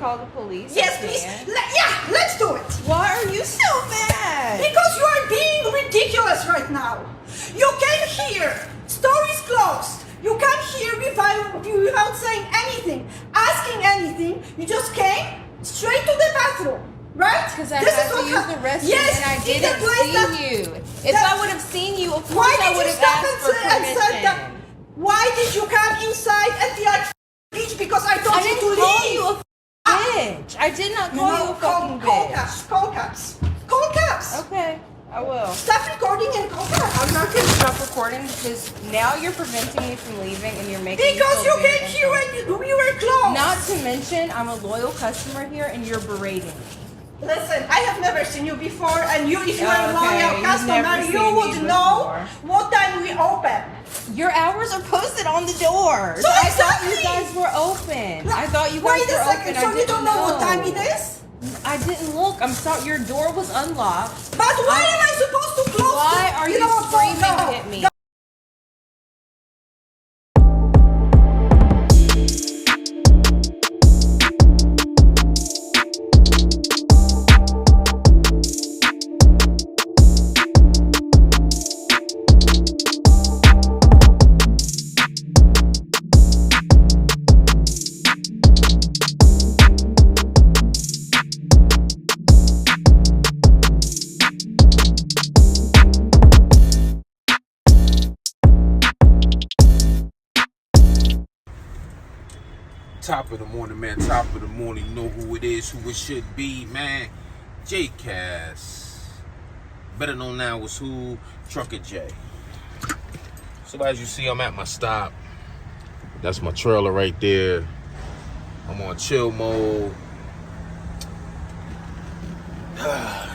call the police. Yes, please. Yeah, let's do it. Why are you so mad? Because you are being ridiculous right now. You came here. Store is closed. You came here without saying anything, asking anything. You just came straight to the bathroom. Right? Because I had to use the restroom and I didn't see you. If I would have seen you, of course I would have asked for permission. Why did you come inside and be like bitch? Because I told you to leave. I didn't call you a bitch. I did not call you a fucking bitch. Call caps. Okay, I will. Stop recording and call caps. I'm not going to stop recording because now you're preventing me from leaving and you're making me because feel you came here and we were closed. Not to mention, I'm a loyal customer here and you're berating me. Listen, I have never seen you before, and if you are a loyal customer, you would know what time we open. Your hours are posted on the door. So I thought you guys were open. I thought you guys were open. So you don't know what time it is? I didn't look. I'm sorry. Your door was unlocked. But why am I supposed to close? Why are you screaming at me? Top of the morning, man. Top of the morning. You know who it is, who it should be, man. J-Cass. Better known now as who? Trucker J. So as you see, I'm at my stop. That's my trailer right there. I'm on chill mode.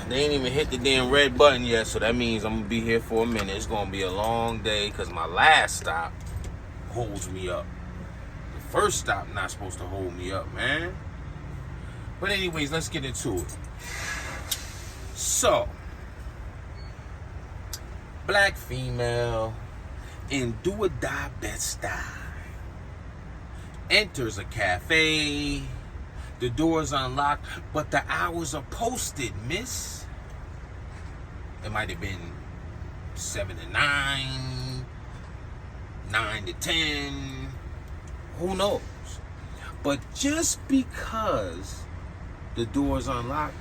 They ain't even hit the damn red button yet, so that means I'm gonna be here for a minute. It's gonna be a long day because my last stop holds me up. First stop not supposed to hold me up, man. But anyways, let's get into it. So, black female in do or die Bed-Stuy enters a cafe. The door's unlocked, but the hours are posted, miss. It might have been 7 to 9, 9 to 10. Who knows? But just because the door's unlocked,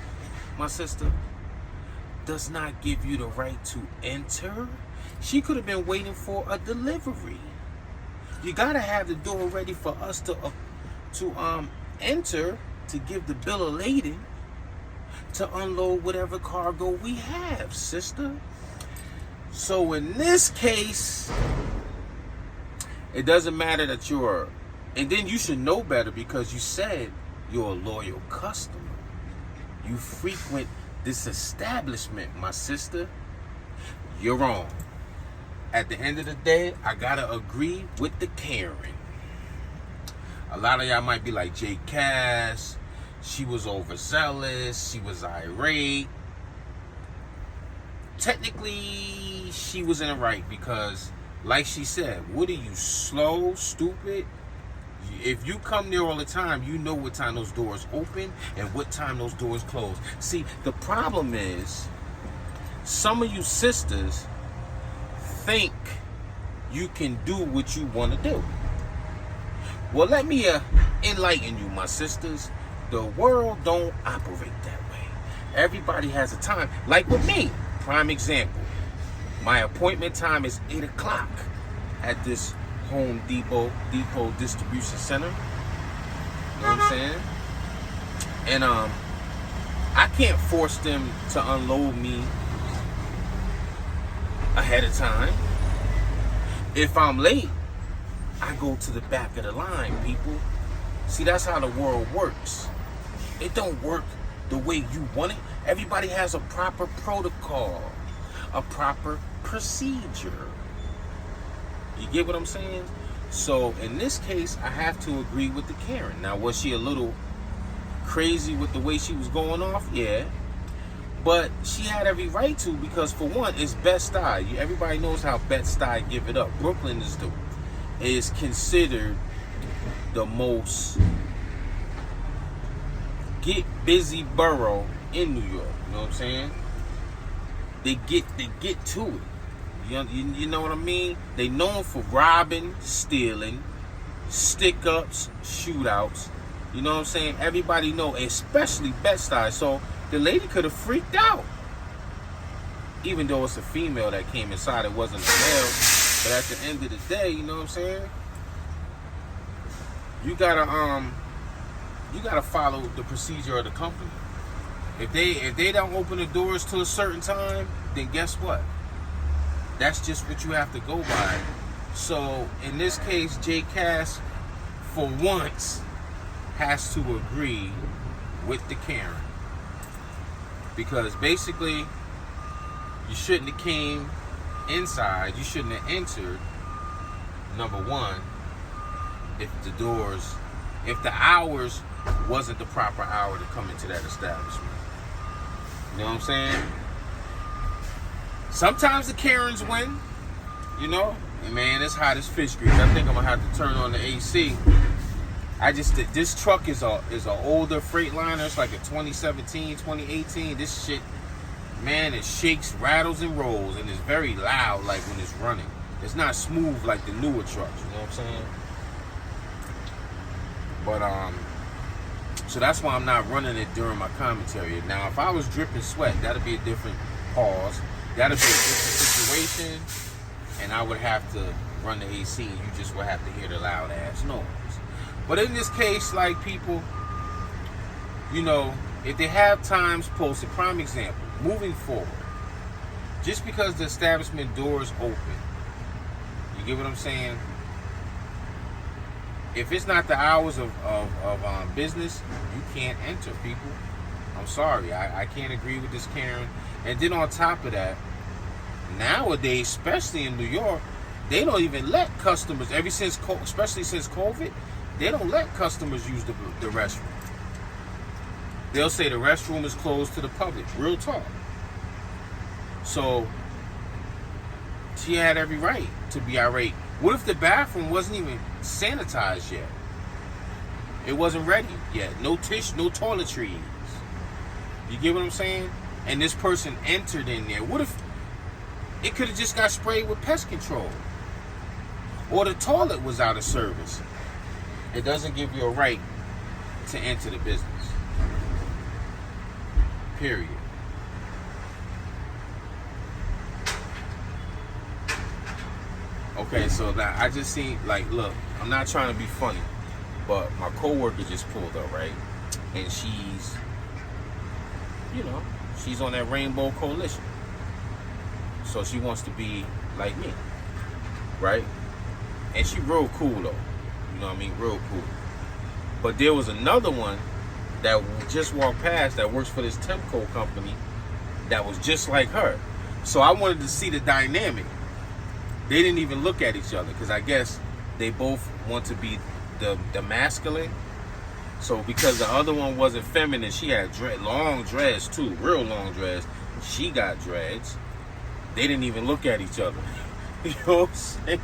my sister, does not give you the right to enter. She could have been waiting for a delivery. You gotta have the door ready for us to enter, to give the bill of lading, to unload whatever cargo we have, sister. So in this case, it doesn't matter that you're. And then you should know better because you said you're a loyal customer. You frequent this establishment, my sister. You're wrong. At the end of the day, I gotta agree with the Karen. A lot of y'all might be like, J-Cass, she was overzealous, she was irate. Technically, she was in the right because, like she said, what are you, slow, stupid? If you come there all the time, you know what time those doors open and what time those doors close. See, the problem is, some of you sisters think you can do what you want to do. Well, let me enlighten you, my sisters. The world don't operate that way. Everybody has a time. Like with me, prime example. My appointment time is 8 o'clock at this Home Depot distribution center. You know what I'm saying? And I can't force them to unload me ahead of time. If I'm late, I go to the back of the line, people. See, that's how the world works. It don't work the way you want it. Everybody has a proper protocol, a proper procedure. You get what I'm saying? So in this case, I have to agree with the Karen. Now, was she a little crazy with the way she was going off? Yeah. But she had every right to, because for one, it's Bed-Stuy. Everybody knows how Bed-Stuy give it up. Brooklyn is considered the most get busy borough in New York. You know what I'm saying? They get to it. You know what I mean? They known for robbing, stealing, stick-ups, shootouts. You know what I'm saying? Everybody know, especially Bed-Stuy. So the lady could have freaked out. Even though it's a female that came inside, it wasn't a male. But at the end of the day, you know what I'm saying? You gotta follow the procedure of the company. If they don't open the doors till a certain time, then guess what? That's just what you have to go by. So in this case, Jay Cass, for once, has to agree with the Karen. Because basically, you shouldn't have came inside. You shouldn't have entered, number one, if the hours wasn't the proper hour to come into that establishment. You know what I'm saying? Sometimes the Karens win, you know? And man, it's hot as fish grease. I think I'm gonna have to turn on the AC. This truck is a older Freightliner. It's like a 2017, 2018. This shit, man, it shakes, rattles, and rolls, and it's very loud like when it's running. It's not smooth like the newer trucks, you know what I'm saying? But so that's why I'm not running it during my commentary. Now, if I was dripping sweat, that'd be a different pause. That'd be a different situation, and I would have to run the AC, and you just would have to hear the loud ass noise. But in this case, like, people, you know, if they have times posted, prime example, moving forward, just because the establishment door is open, you get what I'm saying? If it's not the hours of business, you can't enter, people. I'm sorry. I can't agree with this, Karen. And then on top of that, nowadays, especially in New York, they don't even let customers, especially since COVID, they don't let customers use the restroom. They'll say the restroom is closed to the public. Real talk. So, she had every right to be irate. What if the bathroom wasn't even sanitized yet? It wasn't ready yet. No tissue, no toiletries. You get what I'm saying? And this person entered in there. What if it could have just got sprayed with pest control? Or the toilet was out of service? It doesn't give you a right to enter the business. Period. Okay, so now I just seen, like, look, I'm not trying to be funny, but my coworker just pulled up, right? And she's, you know, she's on that Rainbow Coalition. So she wants to be like me, right? And she real cool, though. You know what I mean? Real cool. But there was another one that just walked past that works for this Temco company that was just like her. So I wanted to see the dynamic. They didn't even look at each other because I guess they both want to be the masculine. So because the other one wasn't feminine, she had long dreads too, real long dreads. She got dreads. They didn't even look at each other. You know what I'm saying?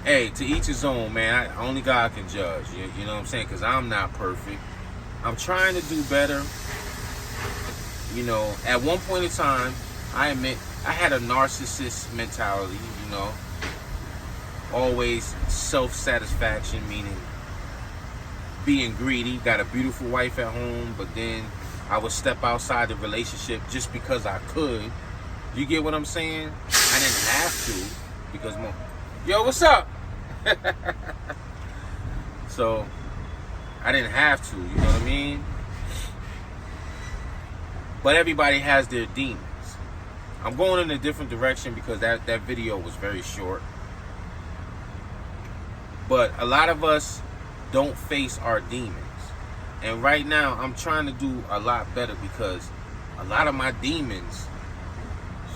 Hey, to each his own, man. Only God can judge. You know what I'm saying? Because I'm not perfect. I'm trying to do better. You know, at one point in time, I admit I had a narcissist mentality, you know. Always self-satisfaction, meaning being greedy. Got a beautiful wife at home, but then I would step outside the relationship just because I could. You get what I'm saying? I didn't have to because yo, what's up? So I didn't have to, you know what I mean? But everybody has their demons. I'm going in a different direction because that video was very short. But a lot of us don't face our demons. And right now, I'm trying to do a lot better because a lot of my demons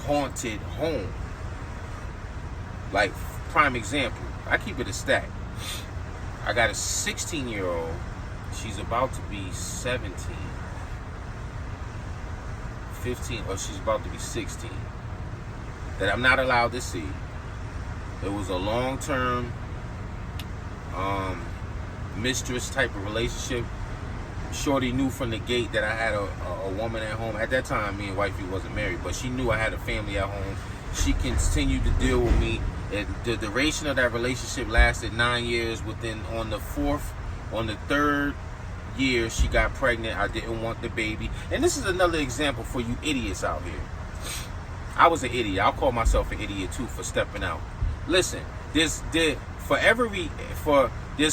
haunted home. Like, prime example, I keep it a stack. I got a 16-year-old. She's about to be 17. 15, or she's about to be 16, that I'm not allowed to see. It was a long-term mistress type of relationship. Shorty knew from the gate that I had a woman at home. At that time, me and wifey wasn't married, but she knew I had a family at home. She continued to deal with me. The duration of that relationship lasted 9 years. On the third year, she got pregnant. I didn't want the baby. And this is another example for you idiots out here. I was an idiot. I'll call myself an idiot too for stepping out. Listen, there's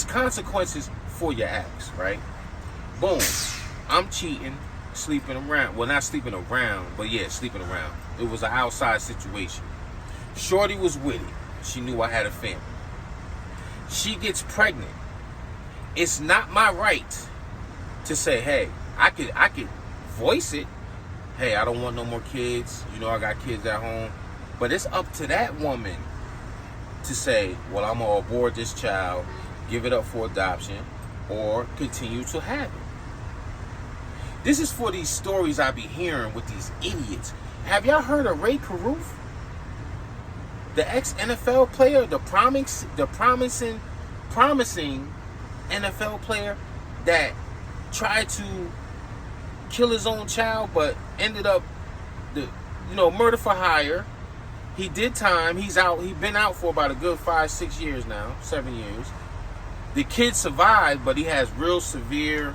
consequences for your acts, right? Boom. I'm cheating, sleeping around. Well, not sleeping around, but yeah, sleeping around. It was an outside situation. Shorty was with it. She knew I had a family. She gets pregnant. It's not my right to say, hey, I could voice it. Hey, I don't want no more kids. You know, I got kids at home. But it's up to that woman to say, well, I'm going to abort this child, give it up for adoption, or continue to have it. This is for these stories I be hearing with these idiots. Have y'all heard of Ray Caruth? The ex-NFL player, the promising NFL player that tried to kill his own child but ended up murder for hire. He did time. He's out. He's been out for about a good 5-6 years now, 7 years. The kid survived, but he has real severe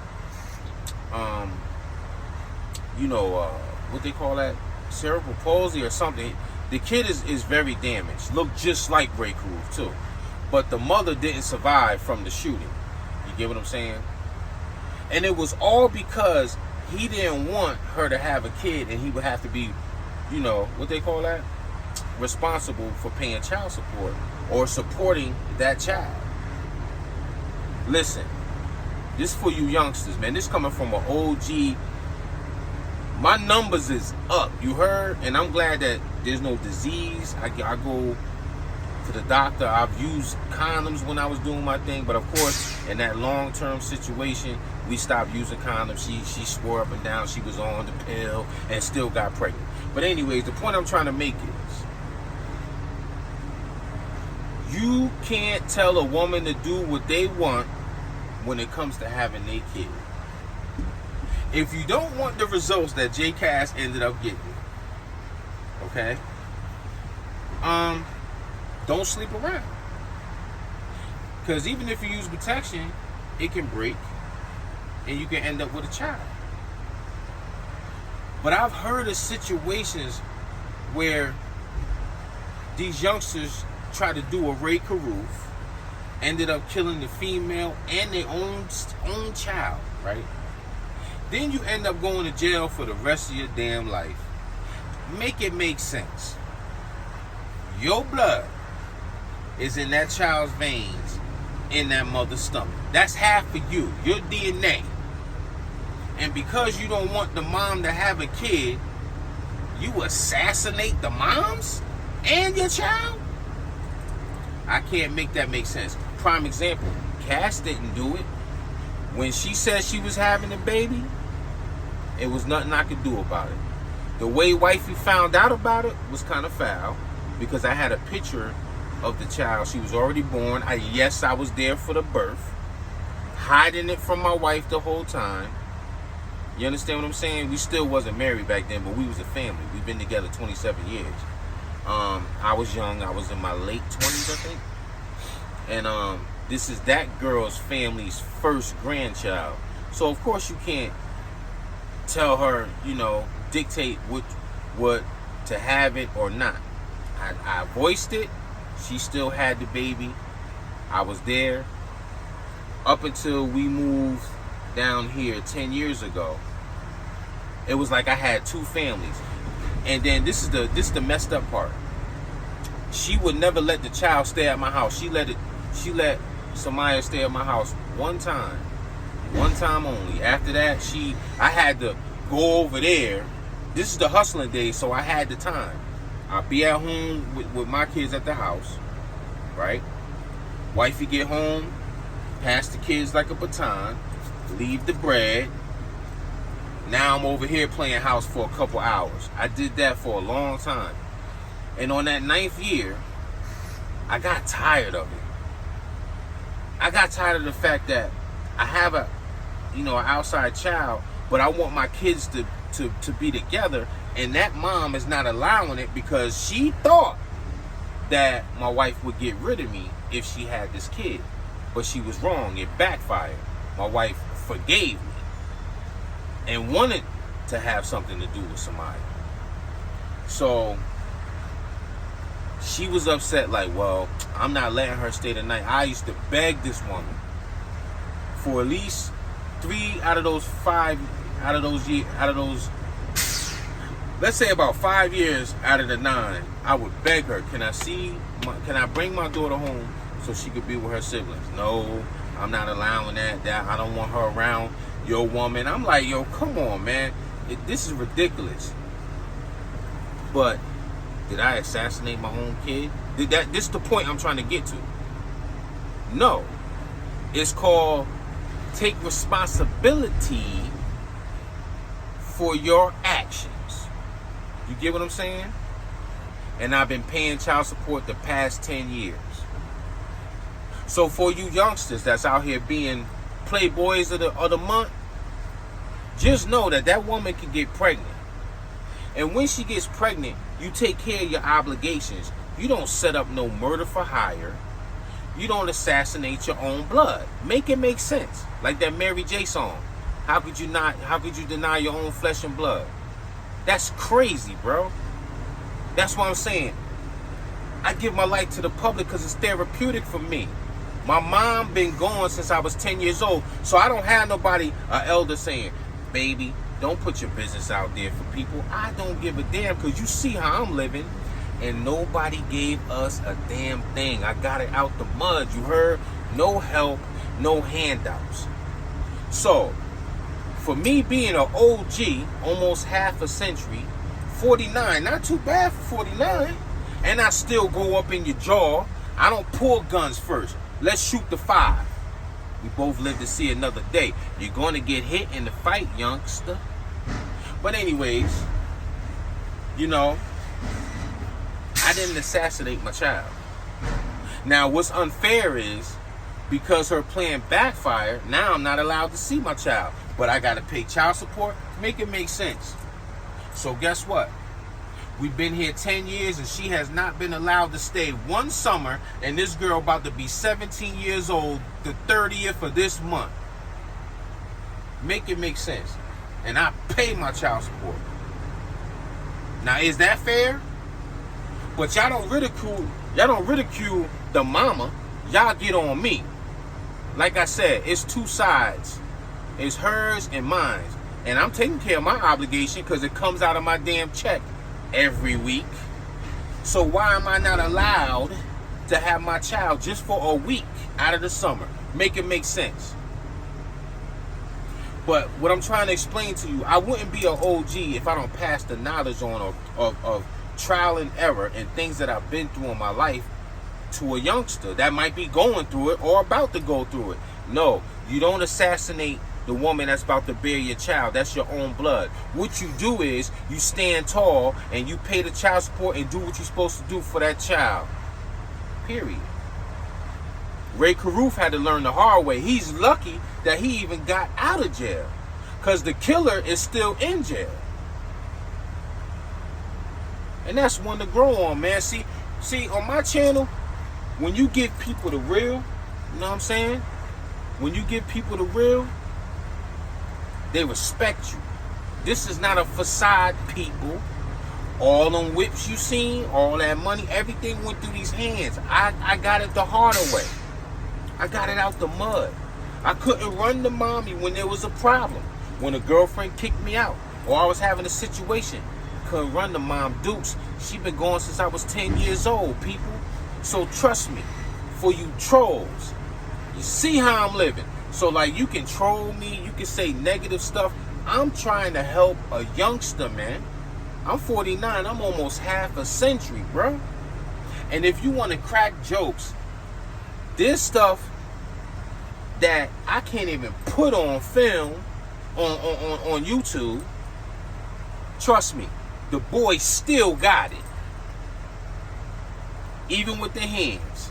what they call that? Cerebral palsy or something. The kid is very damaged. Looked just like Ray Caruth too. But the mother didn't survive from the shooting. You get what I'm saying? And it was all because he didn't want her to have a kid and he would have to be, what they call that? Responsible for paying child support or supporting that child. Listen, this for you youngsters, man. This coming from an OG. My numbers is up, you heard? And I'm glad that there's no disease. I go to the doctor. I've used condoms when I was doing my thing. But of course, in that long-term situation, we stopped using condoms. She swore up and down she was on the pill and still got pregnant. But anyways, the point I'm trying to make is you can't tell a woman to do what they want when it comes to having their kid. If you don't want the results that J. Cass ended up getting, okay, don't sleep around. Because even if you use protection, it can break and you can end up with a child. But I've heard of situations where these youngsters try to do a Ray Caruth, ended up killing the female and their own child, right? Then you end up going to jail for the rest of your damn life. Make it make sense. Your blood is in that child's veins, in that mother's stomach. That's half of you, your DNA. And because you don't want the mom to have a kid, you assassinate the moms and your child? I can't make that make sense. Prime example, Cass didn't do it. When she said she was having a baby, it was nothing I could do about it. The way wifey found out about it was kind of foul because I had a picture of the child. She was already born. I was there for the birth, hiding it from my wife the whole time. You understand what I'm saying? We still wasn't married back then, but we was a family. We've been together 27 years. I was young. I was in my late 20s, I think. And this is that girl's family's first grandchild. So, of course, you can't tell her, dictate what to have it or not. I voiced it. She still had the baby. I was there. Up until we moved down here 10 years ago, it was like I had two families. And then this is the messed up part. She would never let the child stay at my house. She let Samaya stay at my house one time only. After that, I had to go over there. This is the hustling days, so I had the time. I'll be at home with my kids at the house, right? Wifey get home, pass the kids like a baton, leave the bread. Now I'm over here playing house for a couple hours. I did that for a long time. And on that 9th year, I got tired of it. I got tired of the fact that I have an outside child, but I want my kids to be together, and that mom is not allowing it because she thought that my wife would get rid of me if she had this kid. But she was wrong. It backfired. My wife forgave me and wanted to have something to do with somebody. So she was upset, like, well, I'm not letting her stay the night. I used to beg this woman for at least 3 out of those 5 let's say about 5 years out of the 9, I would beg her, can I bring my daughter home so she could be with her siblings? No, I'm not allowing that. I don't want her around your woman. I'm like, yo, come on, man. This is ridiculous. But did I assassinate my own kid? This is the point I'm trying to get to. No. It's called take responsibility for your actions. You get what I'm saying? And I've been paying child support the past 10 years. So for you youngsters that's out here being playboys of the month, just know that woman can get pregnant. And when she gets pregnant, you take care of your obligations. You don't set up no murder for hire. You don't assassinate your own blood. Make it make sense. Like that Mary J song. How could you deny your own flesh and blood? That's crazy, bro. That's what I'm saying. I give my life to the public because it's therapeutic for me. My mom been gone since I was 10 years old, so I don't have nobody, an elder saying, baby, don't put your business out there for people. I don't give a damn because you see how I'm living, and nobody gave us a damn thing. I got it out the mud, you heard? No help, no handouts. So, for me being an OG, almost half a century, 49, not too bad for 49, and I still go up in your jaw. I don't pull guns first. Let's shoot the 5. We both live to see another day. You're going to get hit in the fight, youngster. But anyways, I didn't assassinate my child. Now, what's unfair is, because her plan backfired, now I'm not allowed to see my child. But I got to pay child support. Make it make sense. So guess what? We've been here 10 years and she has not been allowed to stay one summer, and this girl about to be 17 years old the 30th of this month. Make it make sense. And I pay my child support. Now, is that fair? But y'all don't ridicule the mama. Y'all get on me. Like I said, it's two sides. It's hers and mine. And I'm taking care of my obligation because it comes out of my damn check every week. So why am I not allowed to have my child just for a week out of the summer? Make it make sense. But what I'm trying to explain to you, I wouldn't be an OG if I don't pass the knowledge on of trial and error and things that I've been through in my life to a youngster that might be going through it or about to go through it. No, you don't assassinate the woman that's about to bear your child. That's your own blood. What you do is you stand tall and you pay the child support and do what you're supposed to do for that child. Period. Ray Caruth had to learn the hard way. He's lucky that he even got out of jail, because the killer is still in jail. And that's one to grow on, man. See, on my channel, when you give people the real, you know what I'm saying? When you give people the real, they respect you. This is not a facade, people. All them whips you seen, all that money, everything went through these hands. I got it the harder way. I got it out the mud. I couldn't run to mommy when there was a problem. When a girlfriend kicked me out, or I was having a situation, couldn't run to Mom Dukes. She been gone since I was 10 years old, people. So trust me, for you trolls, you see how I'm living. So like, you can troll me, you can say negative stuff. I'm trying to help a youngster, man. I'm 49, I'm almost half a century, bro. And if you want to crack jokes, this stuff that I can't even put on film on YouTube, trust me, the boys still got it. Even with their hands.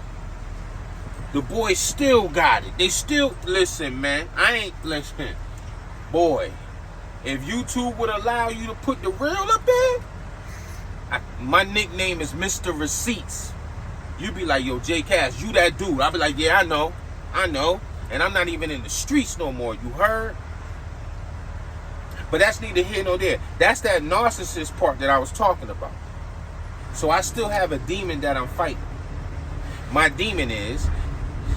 The boys still got it. They still, listen, man, listen. Boy, if YouTube would allow you to put the real up there, my nickname is Mr. Receipts. You be like, yo, J Cash, you that dude. I'll be like, yeah, I know. And I'm not even in the streets no more, you heard? But that's neither here nor there. That's that narcissist part that I was talking about. So I still have a demon that I'm fighting. My demon is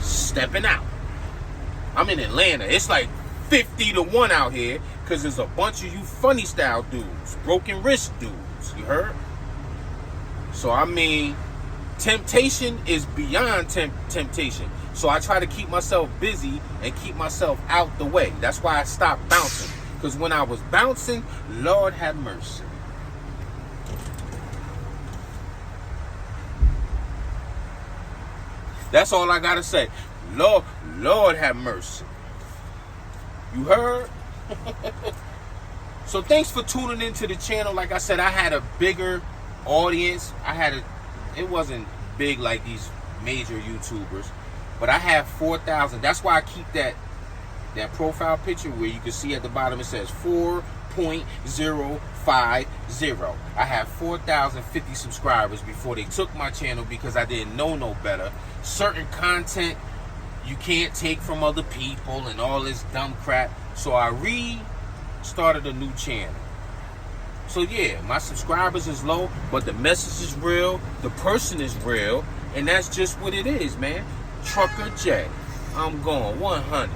stepping out. I'm in Atlanta. It's like 50-1 out here because there's a bunch of you funny style dudes, broken wrist dudes, you heard? So I mean, temptation is beyond temptation. So I try to keep myself busy and keep myself out the way. That's why I stopped bouncing. Because when I was bouncing, Lord have mercy. That's all I gotta say. Lord have mercy. You heard? So thanks for tuning into the channel. Like I said, I had a bigger audience. It wasn't big like these major YouTubers, but I have 4,000. That's why I keep that profile picture where you can see at the bottom it says 4.050. I have 4,050 subscribers before they took my channel because I didn't know no better. Certain content you can't take from other people and all this dumb crap. So I restarted a new channel. So yeah, my subscribers is low, but the message is real, the person is real, and that's just what it is, man. Trucker J. I'm going 100.